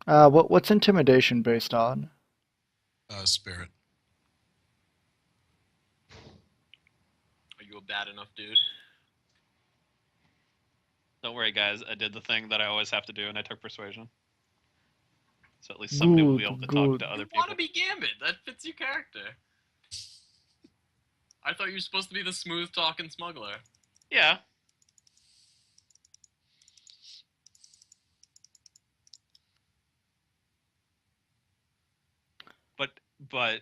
What's intimidation based on? Spirit. Are you a bad enough dude? Don't worry, guys. I did the thing that I always have to do, and I took persuasion. So at least somebody will be able Good, to talk good. to other You want people. to be Gambit. That fits your character. I thought you were supposed to be the smooth talking smuggler. Yeah. But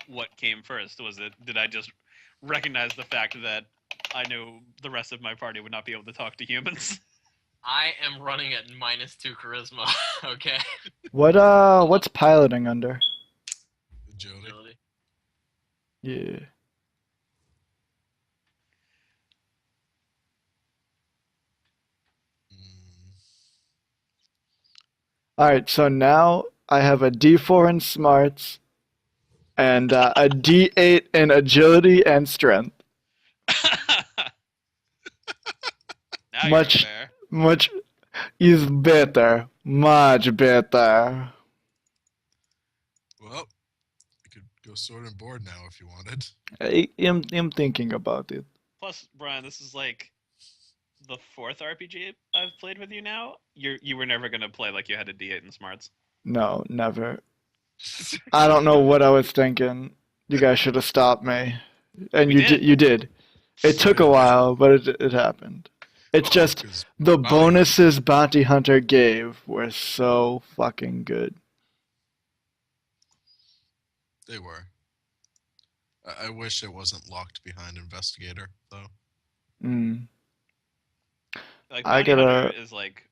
what came first? Was it, did I just recognize the fact that I knew the rest of my party would not be able to talk to humans? I am running at -2 charisma. Okay. What's piloting under? Agility. Agility. Yeah. Mm, Alright, so now I have a D4 in smarts and a D8 in agility and strength. Now Much- you're fair. Much is better. Much better. well, you could go sword and board now if you wanted. I'm thinking about it. Plus, Brian, this is like the fourth RPG I've played with you now. You were never gonna play like you had a D8 in smarts. No, never. I don't know what I was thinking. You guys should have stopped me. And We you did. did. You did. It took a while, but it happened. It's Oh, just 'cause the Bounty bonuses Bounty Hunter gave were so fucking good. they were. I wish it wasn't locked behind investigator though. Mm. Like I Bounty gotta- Hunter is like,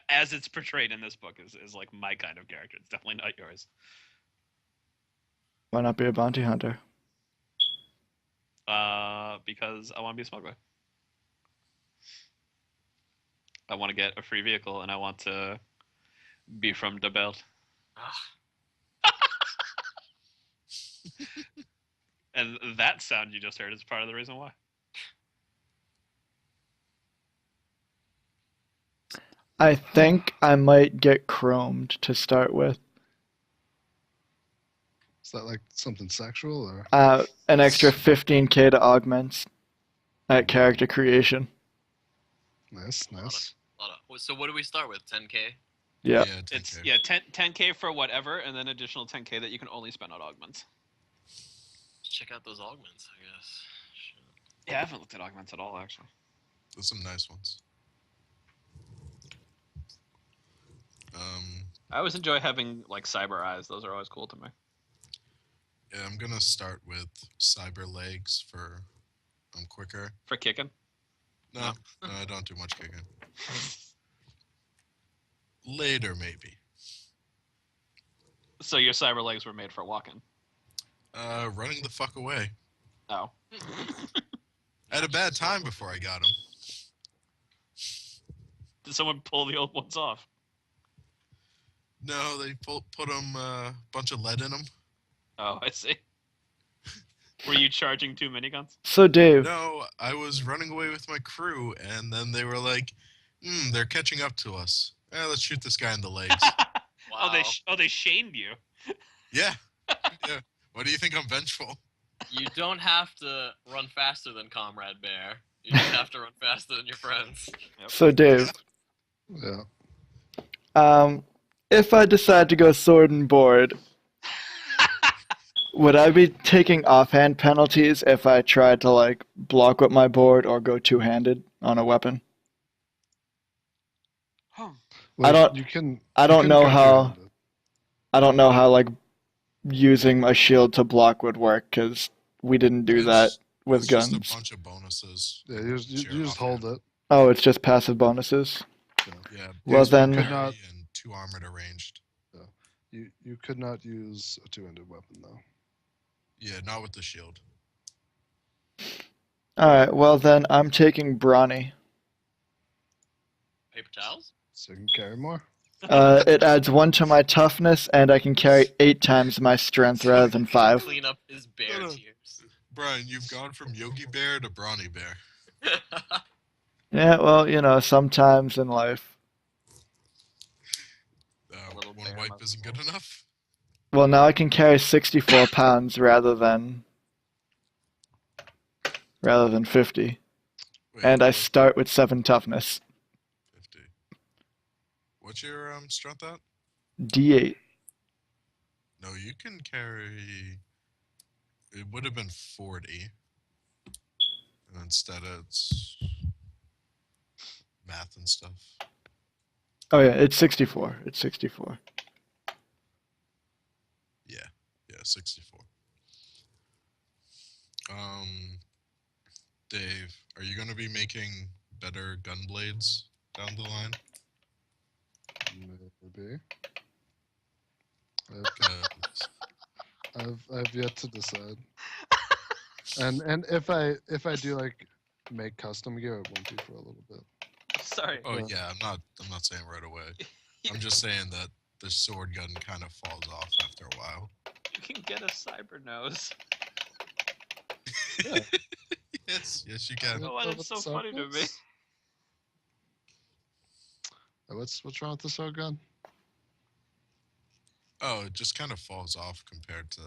as it's portrayed in this book, is like my kind of character. It's definitely not yours. Why not be a bounty hunter? Because I want to be a smuggler. I want to get a free vehicle, and I want to be from the belt. Ugh. And that sound you just heard is part of the reason why. I think I might get chromed to start with. Is that like something sexual or? An extra 15k to augment at character creation. Nice, nice. So what do we start with? 10k? Yeah. 10K. It's 10k for whatever, and then additional 10k that you can only spend on augments. Let's check out those augments, I guess. Shit. Yeah, I haven't looked at augments at all actually. There's some nice ones. I always enjoy having like cyber eyes. Those are always cool to me. Yeah, I'm gonna start with cyber legs for I'm quicker. For kicking. No, I don't do much kicking. Later, maybe. So your cyber legs were made for walking. Running the fuck away. Oh. I had a bad time before I got him. Did someone pull the old ones off? No, they put him a bunch of lead in them. Oh, I see. Were you charging two miniguns? So Dave, No, I was running away with my crew, and then they were like, they're catching up to us. Let's shoot this guy in the legs. Wow. They shamed you. Yeah. Yeah. What do you think I'm vengeful? You don't have to run faster than Comrade Bear. You just have to run faster than your friends. so Dave, Yeah. if I decide to go sword and board, would I be taking offhand penalties if I tried to like block with my board or go two-handed on a weapon? Well, don't- You can. I you don't can know go how- two-handed. I don't know how like using a shield to block would work because we didn't do that with It's guns. just a bunch of bonuses. Yeah, you Share just hold offhand. it. Oh, it's just passive bonuses. Yeah. Well, base then- parry Could not- and 2 armored arranged. You could not use a two-handed weapon though. Yeah, not with the shield. All right, well then I'm taking brawny. Paper towels? So you can carry more. It adds 1 to my toughness, and I can carry 8 times my strength rather than 5. Clean up his bear No, no. tears. Brian, you've gone from Yogi Bear to Brawny Bear. Yeah, well, you know, sometimes in life. wipe most isn't people. good enough? Well, now I can carry 64 pounds rather than 50. Wait, And I what? start with 7 toughness. 50. What's your strength at? D8. No, you can carry. It would have been 40. And instead it's math and stuff. Oh yeah, it's 64. It's 64. Yeah, 64. Dave, are you gonna be making better gun blades down the line? Maybe. 'Cause- I've yet to decide. And if I do like make custom gear, it won't be for a little bit. Sorry. oh Yeah. yeah, I'm not saying right away. I'm just saying that the sword gun kind of falls off after a while. You can get a cyber nose. Yeah. Yes, you can. Oh, why that's so funny to me. What's wrong with the sword gun? Oh, it just kind of falls off compared to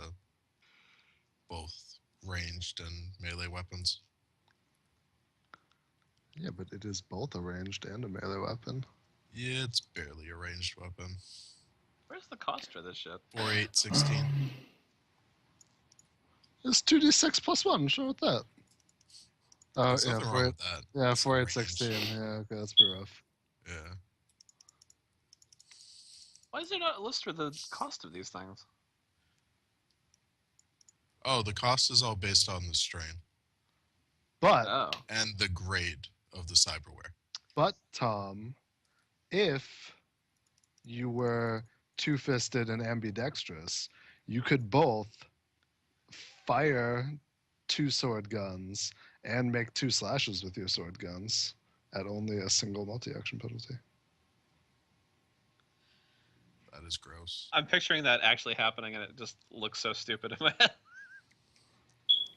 both ranged and melee weapons. Yeah, but it is both a ranged and a melee weapon. Yeah, it's barely a ranged weapon. Where's the cost for this shit? 4, 8, 16. It's 2d6 plus 1. Sure with that. Oh There's yeah, nothing 4, wrong 8, with that. yeah, It's 4, 8, ranged. 16. Yeah, okay, that's pretty rough. Yeah. Why is there not a list for the cost of these things? Oh, the cost is all based on the strain But Oh. and the grade of the cyberware. Tom, if you were two-fisted and ambidextrous, you could both fire 2 sword guns and make 2 slashes with your sword guns at only a single multi-action penalty. That is gross. I'm picturing that actually happening, and it just looks so stupid in my head.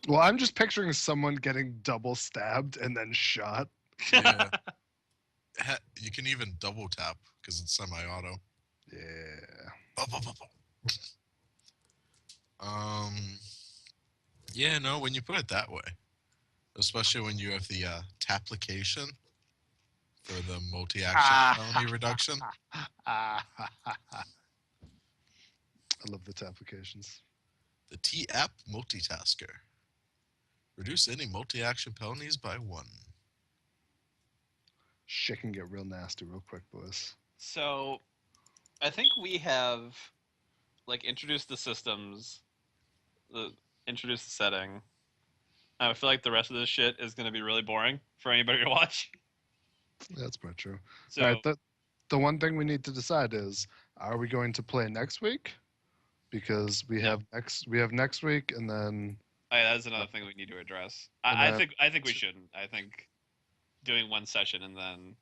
Well, I'm just picturing someone getting double stabbed and then shot. Yeah. You can even double tap because it's semi-auto. Yeah. Bop, bop, bop, bop. Yeah, no, when you put it that way, especially when you have the taplication for the multi-action penalty reduction. I love the applications. The T-app multitasker. Reduce any multi-action penalties by 1. Shit can get real nasty real quick, boys. So, I think we have, like, introduced the systems, introduced the setting. I feel like the rest of this shit is going to be really boring for anybody to watch. That's pretty true. So, All right, the one thing we need to decide is, are we going to play next week? Because we have next week, and then that's another thing we need to address. And I then- think we shouldn't. I think doing one session and then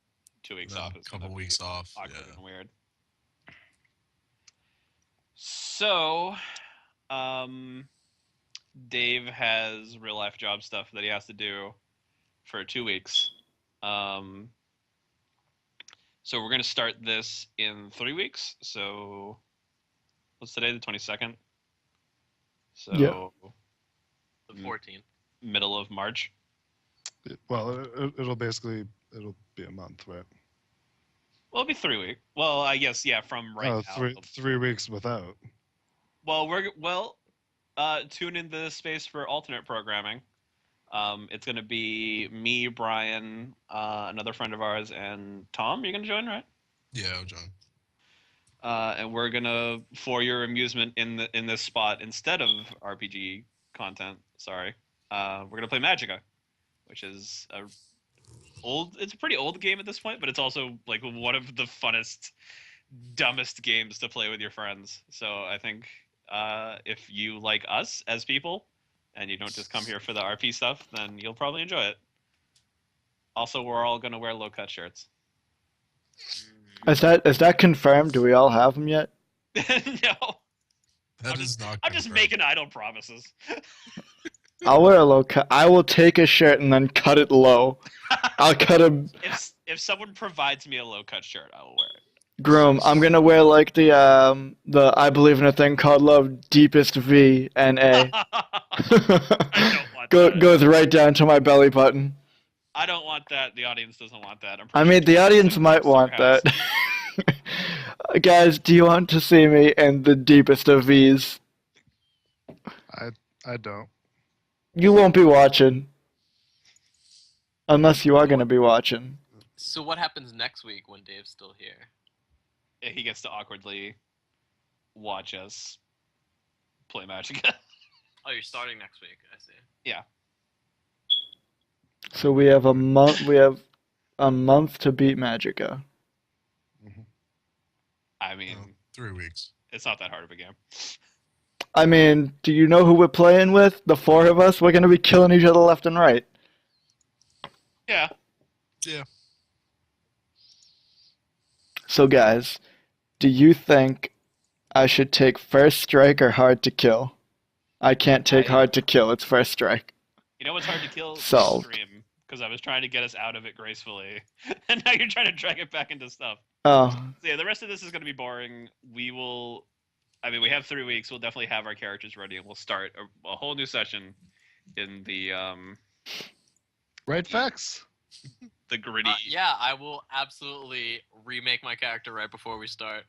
2 weeks Then off a is gonna couple be weeks off. awkward Yeah. and weird. So, Dave has real life job stuff that he has to do for 2 weeks. So we're gonna start this in 3 weeks. So, what's today? The 22nd. So, Yeah. The 14th. middle of March. well, it'll be a month, right? Well, it'll be 3 weeks. Well, I guess yeah. From right Oh, now. 3 weeks without. Well, tune in the space for alternate programming. It's gonna be me, Brian, another friend of ours, and Tom. You're gonna join, right? Yeah, John. And we're gonna, for your amusement in this spot, instead of RPG content, we're gonna play Magicka, which is it's a pretty old game at this point, but it's also like one of the funnest, dumbest games to play with your friends. So I think if you like us as people, and you don't just come here for the RP stuff, then you'll probably enjoy it. Also, we're all gonna wear low-cut shirts. Is that confirmed? Do we all have them yet? No, That I'm is not. I'm just confirmed. making idle promises. I'll wear a low cut. I will take a shirt and then cut it low. I'll cut a. If someone provides me a low-cut shirt, I will wear it. Groom, I'm gonna wear like the I believe in a thing called love deepest V and A. I don't want that. Goes right down to my belly button. I don't want that. The audience doesn't want that. I mean, the audience might want that. Guys, do you want to see me in the deepest of V's? I don't. You won't be watching. Unless you are gonna be watching. So what happens next week when Dave's still here? He gets to awkwardly watch us play Magic. Oh, you're starting next week. I see. So we have a month. We have a month to beat Magica. I mean, 3 weeks. it's not that hard of a game. I mean, do you know who we're playing with? The four of us. We're gonna be killing each other left and right. Yeah. Yeah. So guys, do you think I should take first strike or hard to kill? I can't take hard to kill. It's first strike. You know what's hard to kill? Solved. Stream, because I was trying to get us out of it gracefully, and now you're trying to drag it back into stuff. Oh, So yeah, the rest of this is going to be boring. We will. I mean, we have 3 weeks. We'll definitely have our characters ready, and we'll start a whole new session in the Right facts. gritty. Yeah, I will absolutely remake my character right before we start.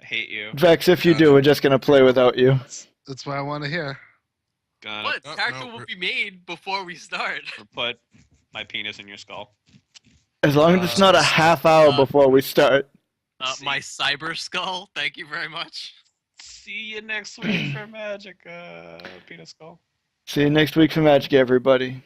I hate you. Vex, if you do, we're just gonna play without you. That's what I want to hear. Gonna What? Oh, Character no, will we're- be made before we start. put my penis in your skull. As long as it's not a half hour before we start. My cyber skull. Thank you very much. See you next week for Magic. Penis skull. See you next week for Magic, everybody.